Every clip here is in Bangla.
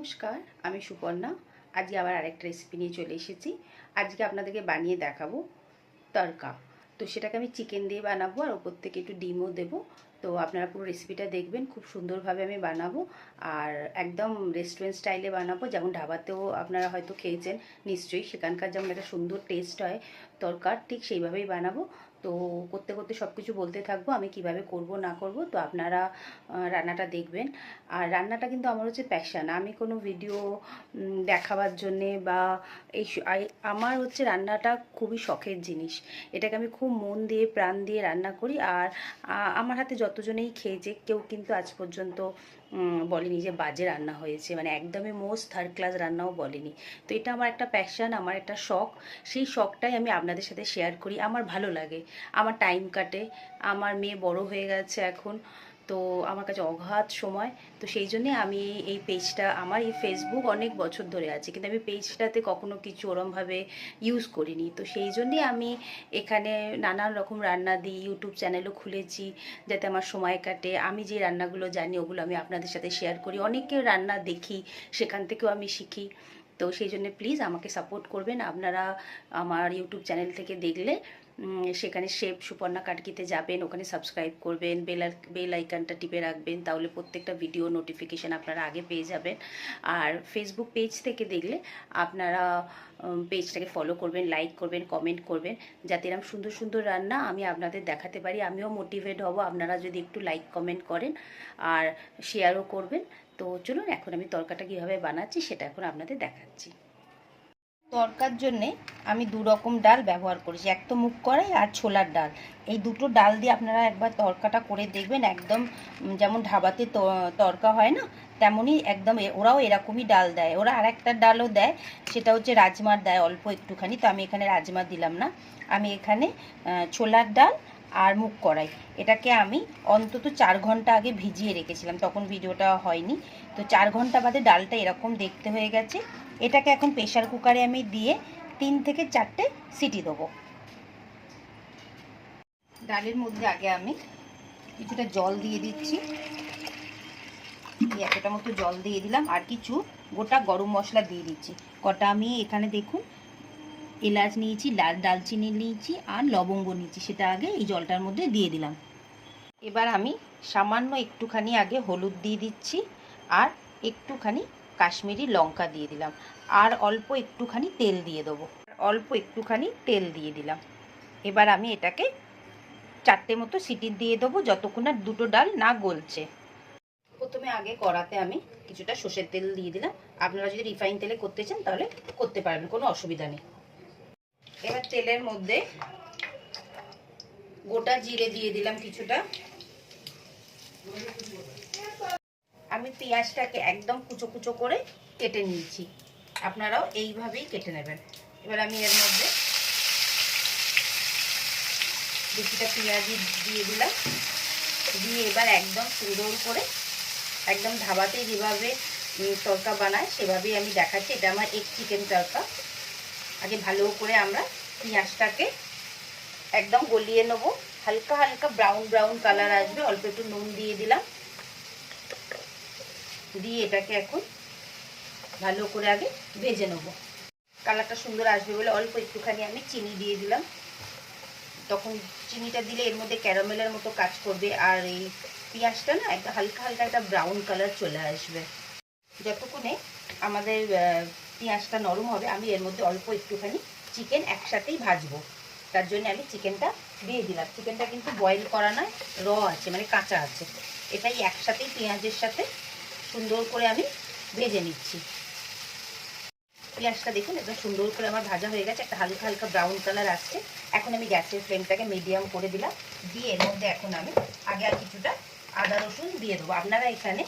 নমস্কার, আমি সুপর্ণা। আজকে আবার আরেকটা রেসিপি নিয়ে চলে এসেছি। আজকে আপনাদেরকে বানিয়ে দেখাবো তড়কা। তো সেটাকে আমি চিকেন দিয়ে বানাবো আর ওপর থেকে একটু ডিমও দেবো। তো আপনারা পুরো রেসিপিটা দেখবেন, খুব সুন্দরভাবে আমি বানাবো। আর একদম রেস্টুরেন্ট স্টাইলে বানাবো, যেমন ঢাবাতেও আপনারা হয়তো খেয়েছেন নিশ্চয়ই, সেখানকার যেমন একটা সুন্দর টেস্ট হয় তড়কার, ঠিক সেইভাবেই বানাবো। তো করতে করতে সব কিছু বলতে থাকবো আমি কিভাবে করব না করব। তো আপনারা রান্নাটা দেখবেন। আর রান্নাটা কিন্তু আমার হচ্ছে প্যাশন, আমি কোনো ভিডিও দেখাবার জন্যে বা আমার হচ্ছে রান্নাটা খুবই শখের জিনিস। এটাকে আমি খুব মন দিয়ে প্রাণ দিয়ে রান্না করি। আর আমার হাতে যতজনেই খেয়েছে কেউ কিন্তু আজ পর্যন্ত বলেনি যে বাজে রান্না হয়েছে, মানে একদমই মোস্ট থার্ড ক্লাস রান্নাও বলেনি। তো এটা আমার একটা প্যাশন, আমার একটা শখ। সেই শখটাই আমি আপনাদের সাথে শেয়ার করি। আমার ভালো লাগে, আমার টাইম কাটে। আমার মেয়ে বড় হয়ে গেছে এখন, তো আমার কাছে অগাধ সময়। তো সেই জন্যে আমি এই পেজটা, আমার এই ফেসবুক অনেক বছর ধরে আছে, কিন্তু আমি পেজটাতে কখনো কিছু ওরমভাবে ইউজ করিনি। তো সেই জন্যে আমি এখানে নানান রকম রান্না দিই, ইউটিউব চ্যানেলও খুলেছি যাতে আমার সময় কাটে। আমি যে রান্নাগুলো জানি ওগুলো আমি আপনাদের সাথে শেয়ার করি, অনেকের রান্না দেখি, সেখান থেকেও আমি শিখি। তো সেই জন্য প্লিজ আমাকে সাপোর্ট করবেন আপনারা। আমার ইউটিউব চ্যানেল থেকে দেখলে সেখানে শেফ সুপর্ণা কাটকিতে যাবেন, ওখানে সাবস্ক্রাইব করবেন, বেল আইকনটা টিপে রাখবেন, তাহলে প্রত্যেকটা ভিডিও নোটিফিকেশান আপনারা আগে পেয়ে যাবেন। আর ফেসবুক পেজ থেকে দেখলে আপনারা পেজটাকে ফলো করবেন, লাইক করবেন, কমেন্ট করবেন, যাতে এরকম সুন্দর সুন্দর রান্না আমি আপনাদের দেখাতে পারি। আমিও মোটিভেট হব আপনারা যদি একটু লাইক কমেন্ট করেন আর শেয়ারও করবেন। তো চলুন এখন আমি তরকাটা কীভাবে বানাচ্ছি সেটা এখন আপনাদের দেখাচ্ছি। তরকার জন্যে আমি দু রকম ডাল ব্যবহার করেছি, এক তো মুগ কড়াই আর ছোলার ডাল। এই দুটো ডাল দিয়ে আপনারা একবার তরকাটা করে দেখবেন, একদম যেমন ঢাবাতে তরকা হয় না তেমনই একদম। ওরাও এরকমই ডাল দেয়, ওরা আর একটা ডালও দেয়, সেটা হচ্ছে রাজমার দেয় অল্প একটুখানি। তো আমি এখানে রাজমা দিলাম না, আমি এখানে ছোলার ডাল আর মুগ কড়াই, এটাকে আমি অন্তত 4 ঘন্টা আগে ভিজিয়ে রেখেছিলাম, তখন ভিডিওটা হয়নি। তো 4 ঘন্টা বাদে ডালটা এরকম দেখতে হয়ে গেছে। এটাকে এখন প্রেশার কুকারে আমি দিয়ে 3 থেকে 4টে সিটি দেবো। ডালের মধ্যে আগে আমি কিছুটা জল দিয়ে দিচ্ছি, এতটা মতো জল দিয়ে দিলাম। আর কিছু গোটা গরম মশলা দিয়ে দিচ্ছি কটা। আমি এখানে দেখুন এলাচ নিয়েছি, দালচিনি নিয়েছি আর লবঙ্গ নিয়েছি, সেটা আগে এই জলটার মধ্যে দিয়ে দিলাম। এবার আমি সামান্য একটুখানি আগে হলুদ দিয়ে দিচ্ছি আর একটুখানি কাশ্মীরি লঙ্কা দিয়ে দিলাম, আর অল্প একটুখানি তেল দিয়ে দেবো, দিলাম। এবার আমি এটাকে 4টে মতো সিটি দিয়ে দেবো, যতক্ষণ না দুটো ডাল না গলছে। প্রথমে আগে কড়াতে আমি কিছুটা সর্ষের তেল দিয়ে দিলাম। আপনারা যদি রিফাইন তেলে করতে চান তাহলে করতে পারবেন, কোনো অসুবিধা নেই। এবার তেলের মধ্যে গোটা জিরে দিয়ে দিলাম কিছুটা। আমি পেঁয়াজটাকে একদম কুচো কুচো করে কেটে নিয়েছি, আপনারাও এইভাবেই কেটে নেবেন। এবার আমি এর মধ্যে কিছুটা পেঁয়াজি দিয়ে দিলাম, দিয়ে এবার একদম সুন্দর করে, একদম ধাবাতে যেভাবে তড়কা বানায় সেভাবেই আমি দেখাচ্ছি। এটা আমার এক চিকেন তড়কা। আগে ভালো করে আমরা পেঁয়াজটাকে একদম গলিয়ে নেবো, হালকা হালকা ব্রাউন ব্রাউন কালার আসবে। অল্প একটু নুন দিয়ে দিলাম, দিয়ে এটাকে এখন ভালো করে আগে ভেজে নেব। কালারটা সুন্দর আসবে বলে অল্প একটুখানি আমি চিনি দিয়ে দিলাম, তখন চিনিটা দিলে এর মধ্যে ক্যারামেলের মতো কাজ করবে, আর এই পেঁয়াজটা না একটা হালকা হালকা একটা ব্রাউন কালার চলে আসবে। যতক্ষণে আমাদের পেঁয়াজটা নরম হবে আমি এর মধ্যে অল্প একটুখানি চিকেন একসাথেই ভাজবো, তার জন্য আমি চিকেনটা দিয়ে দিলাম। চিকেনটা কিন্তু বয়েল করা নয়, র আছে, মানে কাঁচা আছে। এটাই একসাথেই পেঁয়াজের সাথে সুন্দর করে আমি ভেজে নিচ্ছি। পেঁয়াজটা দেখুন একদম সুন্দর করে আমার ভাজা হয়ে গেছে, একটা হালকা হালকা ব্রাউন কালার আসছে। এখন আমি গ্যাসের ফ্লেমটাকে মিডিয়াম করে দিলাম, দিয়ে এর মধ্যে এখন আমি আগে আর কিছুটা আদা রসুন দিয়ে দেবো। আপনারা এখানে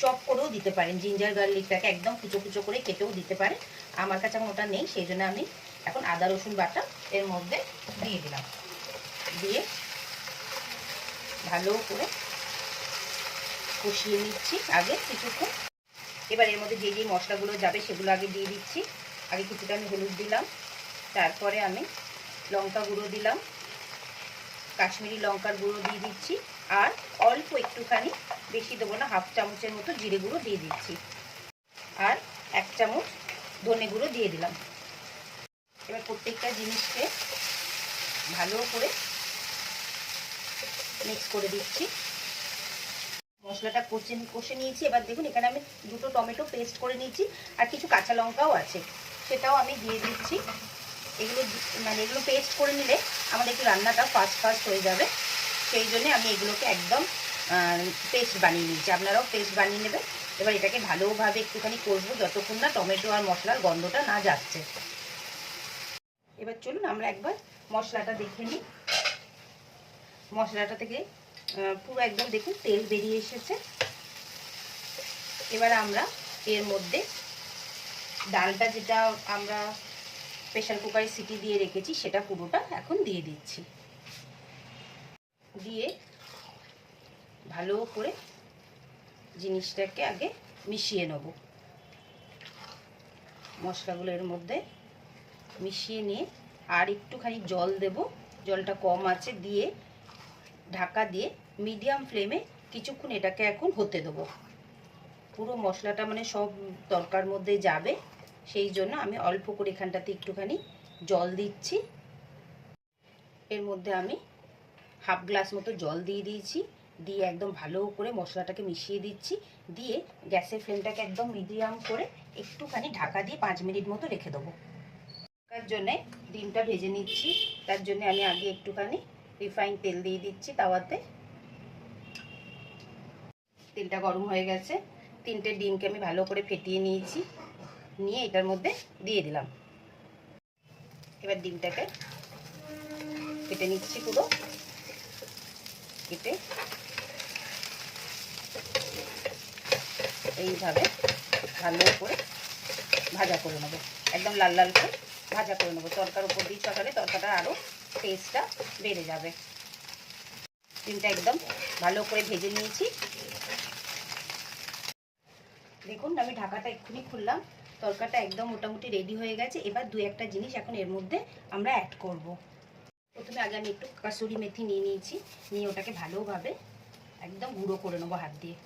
চপ করেও দিতে পারেন, জিঞ্জার গার্লিকটাকে একদম কুচো কুচো করে কেটেও দিতে পারেন। আমার কাছে এখন ওটা নেই, সেই জন্য আমি এখন আদা রসুন বাটা এর মধ্যে দিয়ে দিলাম, দিয়ে ভালো করে কষিয়ে নিচ্ছি আগে কিছুক্ষণ। এবার এর মধ্যে যে যে মশলাগুলো যাবে সেগুলো আগে দিয়ে দিচ্ছি। আগে কিছুটা আমি হলুদ দিলাম, তারপরে আমি লঙ্কা গুঁড়ো দিলাম, কাশ্মীরি লঙ্কার গুঁড়ো দিয়ে দিচ্ছি, আর অল্প একটুখানি, বেশি দেবো না, হাফ চামচের মতো জিরে গুঁড়ো দিয়ে দিচ্ছি। আর 1 চামচ ধনে গুঁড়ো দিয়ে দিলাম। এবার প্রত্যেকটা জিনিসকে ভালো করে মিক্স করে দিচ্ছি। মশলাটা কষে নিয়েছি। এবার দেখুন এখানে আমি 2টো টমেটো পেস্ট করে নিয়েছি আর কিছু কাঁচা লঙ্কাও আছে, সেটাও আমি দিয়ে দিচ্ছি। এগুলো পেস্ট করে নিলে আমাদের একটু রান্নাটা ফাস্ট হয়ে যাবে, সেই জন্য আমি এগুলোকে একদম পেস্ট বানিয়ে নিয়েছি। আপনারাও পেস্ট বানিয়ে নেবেন। এবার এটাকে ভালোভাবে একটুখানি কষবো যতক্ষণ না টমেটো আর মশলার গন্ধটা না যাচ্ছে। এবার চলুন আমরা একবার মশলাটা দেখে নিই। মশলাটা থেকে পুরো একদম দেখুন তেল বেরিয়ে এসেছে। এবার আমরা এর মধ্যে ডালটা, যেটা আমরা প্রেসার কুকারে সিটি দিয়ে রেখেছি, সেটা পুরোটা এখন দিয়ে দিচ্ছি। দিয়ে ভালো করে জিনিসটাকে আগে মিশিয়ে নেব। মশলাগুলো এর মধ্যে মিশিয়ে নিয়ে আর একটুখানি জল দেব, জলটা কম আছে, দিয়ে ঢাকা দিয়ে মিডিয়াম ফ্লেমে কিছুক্ষণ এটাকে এখন হতে দেবো। পুরো মশলাটা মানে সব তরকার মধ্যে যাবে, সেই জন্য আমি অল্প করে এখানটাতে একটুখানি জল দিচ্ছি। এর মধ্যে আমি হাফ গ্লাস মতো জল দিয়ে দিয়েছি, দিয়ে একদম ভালো করে মশলাটাকে মিশিয়ে দিচ্ছি। দিয়ে গ্যাসের ফ্লেমটাকে একদম মিডিয়াম করে একটুখানি ঢাকা দিয়ে 5 মিনিট মতো রেখে দেবো। তার জন্যে ডিমটা ভেজে নিচ্ছি। তার জন্য আমি আগে একটুখানি রিফাইন তেল দিয়ে দিচ্ছি তাওয়াতে। তেলটা গরম হয়ে গেছে। 3টে ডিমকে আমি ভালো করে ফেটিয়ে নিয়েছি, নিয়ে এটার মধ্যে দিয়ে দিলাম। এবার ডিমটাকে কেটে নিচ্ছি, পুরো কেটে এইভাবে ভালো করে ভাজা করে নেবো, একদম লাল লাল করে ভাজা করে নেবো। তরকার উপর দিয়ে চড়ালে তরকাটা আরও টেস্টটা বেড়ে যাবে। ডিমটা একদম ভালো করে ভেজে নিয়েছি। দেখুন আমি ঢাকাটা এক্ষুনি খুললাম, তরকাটা একদম মোটামুটি রেডি হয়ে গেছে। এবার 2-1টা জিনিস এখন এর মধ্যে আমরা অ্যাড করব। প্রথমে আগে আমি একটু কাসুরি মেথি নিয়ে নিয়েছি, নিয়ে ওটাকে ভালোভাবে একদম গুঁড়ো করে নেবো হাত দিয়ে।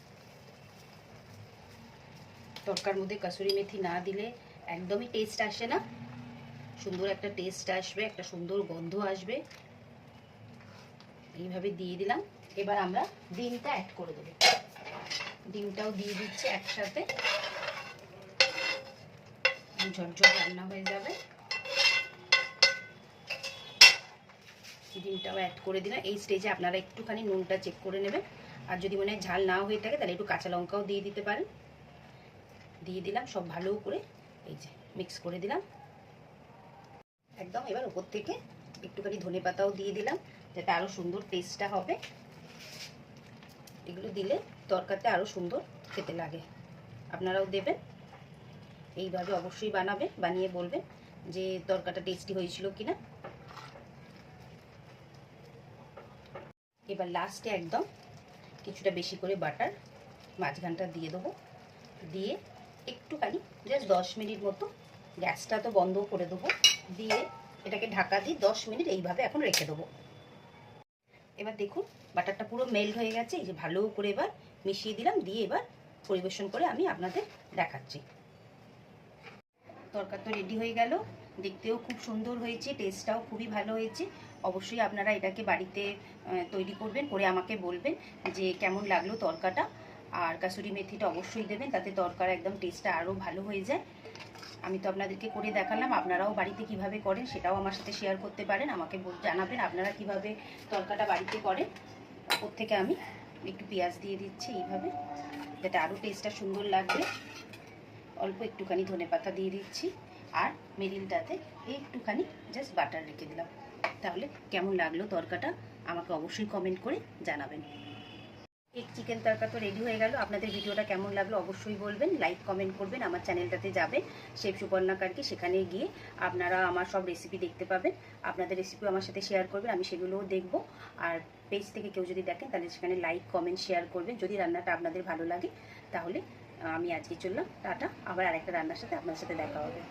তরকার মধ্যে কাসুরি মেথি না দিলে একদমই টেস্ট আসে না, সুন্দর একটা টেস্ট আসবে, একটা সুন্দর গন্ধ আসবে। এইভাবে দিয়ে দিলাম। এবার আমরা ডিমটা অ্যাড করে দেবো। ডিমটাও দিয়ে দিচ্ছি একসাথে, ঝরঝর রান্না হয়ে যাবে। ডিমটাও অ্যাড করে দিলাম। এই স্টেজে আপনারা একটুখানি নুনটা চেক করে নেবেন, আর যদি মনে হয় ঝাল না হয়ে থাকে তাহলে একটু কাঁচা লঙ্কাও দিয়ে দিতে পারেন। দিয়ে দিলাম, সব ভালো করে এই যে মিক্স করে দিলাম একদম। এবার উপর থেকে একটুখানি ধনে পাতাও দিয়ে দিলাম, যাতে আরও সুন্দর টেস্টটা হবে। এগুলো দিলে তরকারিতে আরও সুন্দর খেতে লাগে। আপনারাও দেবেন, এইভাবে অবশ্যই বানাবেন, বানিয়ে বলবেন যে তরকারিটা টেস্টি হয়েছিল কিনা। এবার লাস্টে একদম কিছুটা বেশি করে বাটার মাঝখানটা দিয়ে দেবো, দিয়ে একটুখানি জাস্ট 10 মিনিট মতো, গ্যাসটা তো বন্ধ করে দেবো, দিয়ে এটাকে ঢাকা দিয়ে 10 মিনিট এইভাবে এখন রেখে দেবো। এবার দেখুন বাটারটা পুরো মেল্ট হয়ে গেছে, এই যে ভালো করে এবার মিশিয়ে দিলাম, দিয়ে এবার পরিবেশন করে আমি আপনাদের দেখাচ্ছি। তরকারি তো রেডি হয়ে গেল, দেখতেও খুব সুন্দর হয়েছে, টেস্টটাও খুবই ভালো হয়েছে। অবশ্যই আপনারা এটাকে বাড়িতে তৈরি করবেন, করে আমাকে বলবেন যে কেমন লাগলো তরকাটা। আর কাসুরি মেথিটা অবশ্যই দেবেন, তাতে তরকার একদম টেস্টটা আরও ভালো হয়ে যায়। আমি তো আপনাদেরকে করে দেখালাম, আপনারাও বাড়িতে কিভাবে করেন সেটাও আমার সাথে শেয়ার করতে পারেন, আমাকে জানাবেন আপনারা কিভাবে তরকাটা বাড়িতে করেন। ওর থেকে আমি একটু পেঁয়াজ দিয়ে দিচ্ছি এইভাবে, যাতে আরও টেস্টটা সুন্দর লাগবে। অল্প একটুখানি ধনেপাতা দিয়ে দিচ্ছি, আর মিডিলটাতে একটুখানি জাস্ট বাটার রেখে দিলাম। তাহলে কেমন লাগলো তরকাটা আমাকে অবশ্যই কমেন্ট করে জানাবেন। এক চিকেন তরকা তো রেডি হয়ে গেল। আপনাদের ভিডিওটা কেমন লাগলো অবশ্যই বলবেন, লাইক কমেন্ট করবেন। আমার চ্যানেলটাতে যাবেন শেফ সুপর্ণা কার্কি, সেখানে গিয়ে আপনারা আমার সব রেসিপি দেখতে পাবেন। আপনাদের রেসিপিও আমার সাথে শেয়ার করবেন, আমি সেগুলোও দেখব। আর পেজ থেকে কেউ যদি দেখেন তাহলে সেখানে লাইক কমেন্ট শেয়ার করবেন। যদি রান্নাটা আপনাদের ভালো লাগে তাহলে আমি আজকে চললাম, টাটা। আবার আরেকটা রান্নার সাথে আপনার সাথে দেখা হবে।